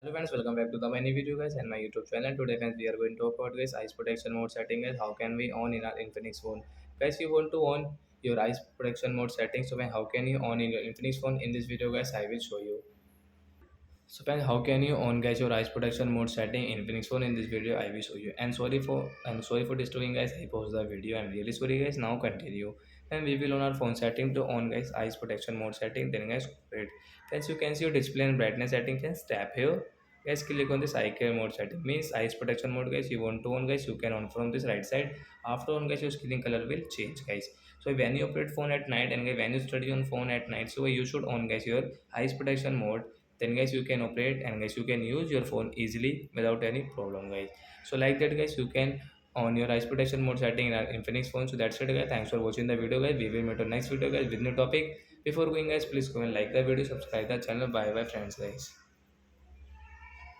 Hello friends, welcome back to the many video guys and my YouTube channel. Today friends we are going to talk about guys eyes protection mode setting guys. How can we on in our Infinix phone? Guys, you want to on your eyes protection mode setting. So how can you on in your Infinix phone? In this video guys, I will show you. So friends, how can you on guys your eyes protection mode setting in Infinix phone? In this video I will show you. And sorry for disturbing guys. I paused the video. I'm really sorry guys. Now continue. And we will on our phone setting to on guys eyes protection mode setting. Then guys wait. Friends, you can see your display and brightness setting. Friends, tap here. Guys, click on this eye care mode setting. Means eyes protection mode guys. You want to on guys. You can on from this right side. After on guys, your screen color will change guys. So when you operate phone at night and when you study on phone at night, so you should on guys your eyes protection mode. Then guys you can operate and guys you can use your phone easily without any problem guys. So like that guys, you can on your eyes protection mode setting in our Infinix phone. So that's it guys, thanks for watching the video guys. We will meet on next video guys with new topic. Before going guys, please go and like the video, subscribe the channel. Bye bye friends guys.